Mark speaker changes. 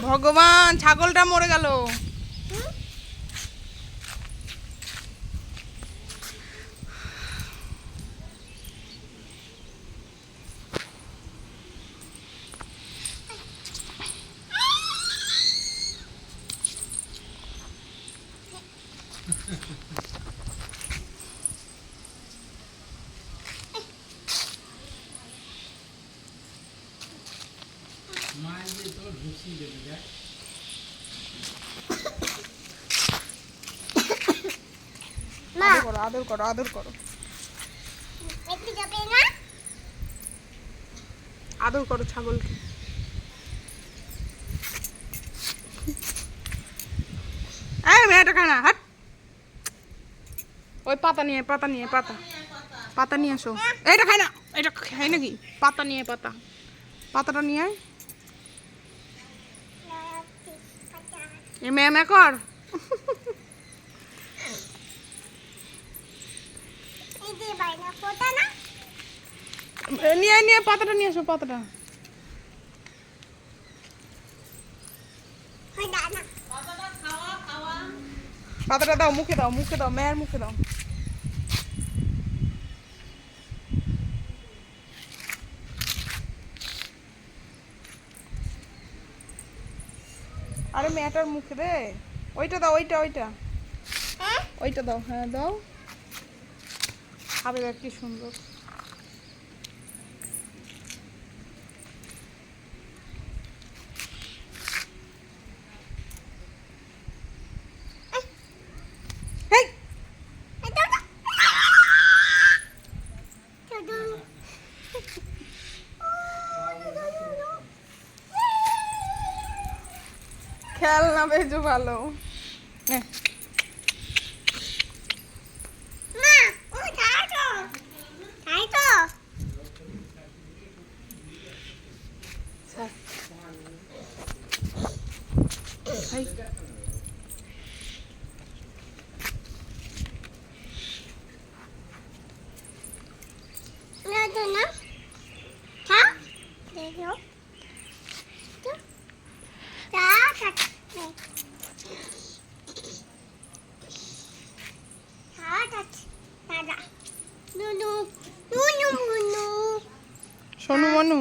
Speaker 1: ভগবান, ছাগলটা মরে গেল। আদর করো, আদর করো, আদর করো ছাগলকে। মেয়েটা খায় না, হাট। ওই পাতা নিয়ে, পাতা নিয়ে, পাতা পাতা নিয়ে আসো। এইটা খায় না, এটা খায় নাকি? পাতা নিয়ে, পাতা, পাতাটা নিয়ে আয়। মে কর। নিয়ে নিয়ে পাতাটা নিয়ে আসো, পাতাটা। পাতাটা দাও, মুখে দাও, মুখে দাও, মেয়ের মুখে দাও। আরে মেয়েটার মুখে দে। ওইটা দাও, ওইটা, ওইটা, ওইটা দাও। হ্যাঁ দাও, খাবে দেখ কি সুন্দর। খেলনা বেজু ভালো। সোনু মনু।